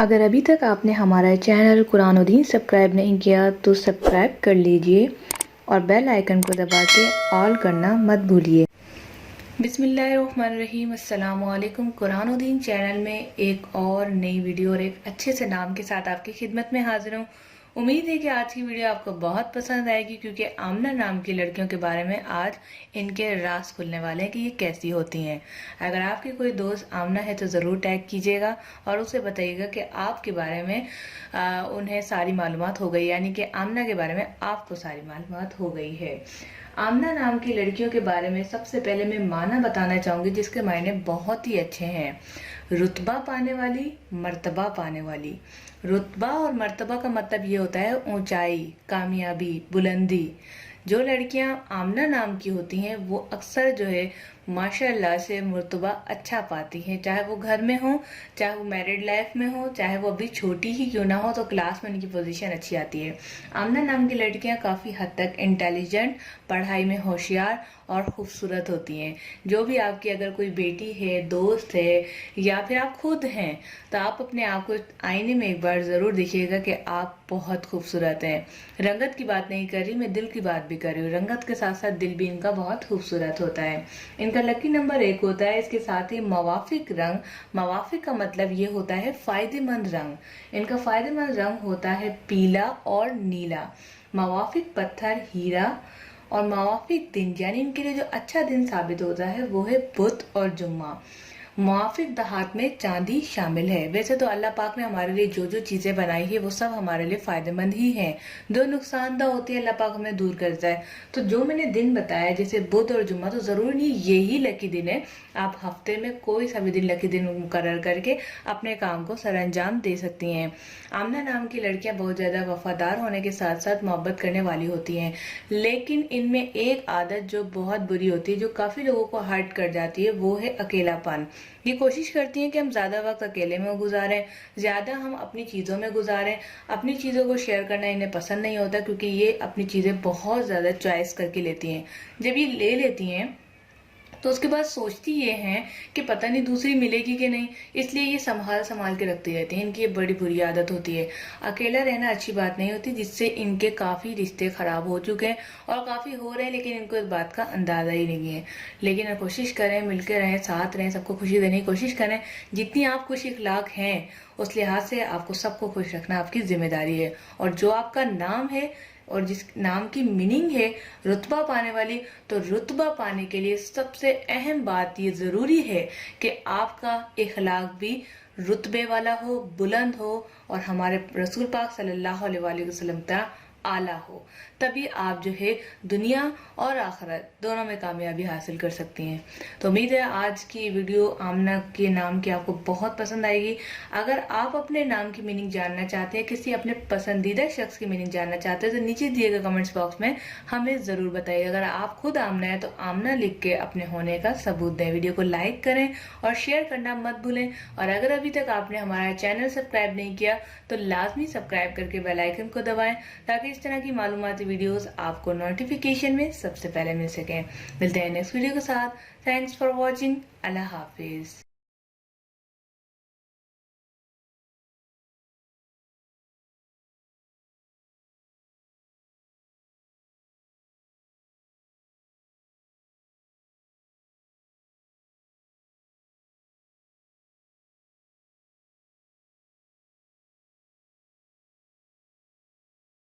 अगर अभी तक आपने हमारा चैनल कुरान और दीन सब्सक्राइब नहीं किया तो सब्सक्राइब कर लीजिए और बेल आइकन को दबा के ऑल करना मत भूलिए। बिस्मिल्लाहिर्रहमानिर्रहीम, अस्सलामु अलैकुम। कुरान और दीन चैनल में एक और नई वीडियो और एक अच्छे से नाम के साथ आपकी खिदमत में हाजिर हूँ। उम्मीद है कि आज की वीडियो आपको बहुत पसंद आएगी, क्योंकि आमना नाम की लड़कियों के बारे में आज इनके राज खुलने वाले हैं कि ये कैसी होती हैं। अगर आपके कोई दोस्त आमना है तो ज़रूर टैग कीजिएगा और उसे बताइएगा कि आपके बारे में उन्हें सारी मालूमात हो गई, यानी कि आमना के बारे में आपको सारी मालूमात हो गई है। आमना नाम की लड़कियों के बारे में सबसे पहले मैं माना बताना चाहूंगी, जिसके मायने बहुत ही अच्छे हैं। रुतबा पाने वाली, मर्तबा पाने वाली। रुतबा और मर्तबा का मतलब ये होता है ऊंचाई, कामयाबी, बुलंदी। जो लड़कियां आमना नाम की होती हैं वो अक्सर जो है माशाल्लाह से मर्तबा अच्छा पाती हैं, चाहे वो घर में हो, चाहे वो मैरिड लाइफ में हो, चाहे वो अभी छोटी ही क्यों ना हो, तो क्लास में उनकी पोजीशन अच्छी आती है। आमना नाम की लड़कियां काफ़ी हद तक इंटेलिजेंट, पढ़ाई में होशियार और खूबसूरत होती हैं। जो भी आपकी अगर कोई बेटी है, दोस्त है या फिर आप खुद हैं, तो आप अपने आप को आईने में एक बार ज़रूर देखिएगा कि आप बहुत खूबसूरत हैं। रंगत की बात नहीं कर रही, मैं दिल की बात भी कर रही हूँ। रंगत के साथ साथ दिल भी इनका बहुत खूबसूरत होता है। इनका लकी नंबर 1 होता है। इसके साथ ही मवाफिक रंग, मवाफिक का मतलब ये होता है फायदेमंद रंग। इनका फायदेमंद रंग होता है पीला और नीला। मवाफिक पत्थर हीरा और मवाफिक दिन, यानी इनके लिए जो अच्छा दिन साबित होता है वो है बुध और जुम्मा। मुआफिक दहात में चांदी शामिल है। वैसे तो अल्लाह पाक ने हमारे लिए जो जो चीजें बनाई है वो सब हमारे लिए फायदेमंद ही हैं। जो नुकसानदा होती है अल्लाह पाक हमें दूर करता है। तो जो मैंने दिन बताया जैसे बुध और जुम्मा, तो जरूर नहीं यही लकी दिन है। आप हफ्ते में कोई सा भी दिन लकी दिन मुकर्रर करके अपने काम को सरअंजाम दे सकती हैं। आमना नाम की लड़कियां बहुत ज्यादा वफादार होने के साथ साथ मोहब्बत करने वाली होती हैं, लेकिन इनमें एक आदत जो बहुत बुरी होती है, जो काफी लोगों को हर्ट कर जाती है, वो है अकेलापन। ये कोशिश करती हैं कि हम ज्यादा वक्त अकेले में गुजारें, ज्यादा हम अपनी चीजों में गुजारें। अपनी चीजों को शेयर करना इन्हें पसंद नहीं होता, क्योंकि ये अपनी चीजें बहुत ज्यादा चॉइस करके लेती हैं। जब ये ले लेती हैं तो उसके बाद सोचती ये हैं कि पता नहीं दूसरी मिलेगी कि नहीं, इसलिए ये संभाल संभाल के रखती रहती हैं। इनकी ये बड़ी बुरी आदत होती है। अकेला रहना अच्छी बात नहीं होती, जिससे इनके काफी रिश्ते खराब हो चुके हैं और काफी हो रहे हैं, लेकिन इनको इस बात का अंदाजा ही नहीं है। लेकिन कोशिश करें, मिलकर रहें, साथ रहें, सबको खुशी देने की कोशिश करें। जितनी आप खुश इखलाक हैं उस लिहाज से आपको सबको खुश रखना आपकी जिम्मेदारी है। और जो आपका नाम है और जिस नाम की मीनिंग है रुतबा पाने वाली, तो रुतबा पाने के लिए सबसे अहम बात ये जरूरी है कि आपका इखलाक भी रुतबे वाला हो, बुलंद हो और हमारे रसूल पाक सल्लल्लाहु अलैहि वसल्लम का आला हो। तभी आप जो है दुनिया और आखिरत दोनों में कामयाबी हासिल कर सकती हैं। तो उम्मीद है आज की वीडियो आमना के नाम की आपको बहुत पसंद आएगी। अगर आप अपने नाम की मीनिंग जानना चाहते हैं, किसी अपने पसंदीदा शख्स की मीनिंग जानना चाहते हैं, तो नीचे दिए गए कमेंट्स बॉक्स में हमें जरूर बताइए। अगर आप खुद आमना है तो आमना लिख के अपने होने का सबूत दें। वीडियो को लाइक करें और शेयर करना मत भूलें। और अगर अभी तक आपने हमारा चैनल सब्सक्राइब नहीं किया तो लाजमी सब्सक्राइब करके बेल आइकन को दबाएं, ताकि इस तरह की मालूमाती वीडियोस आपको नोटिफिकेशन में सबसे पहले मिल सकें। मिलते हैं नेक्स्ट वीडियो के साथ। Thanks for watching. Allah Hafiz.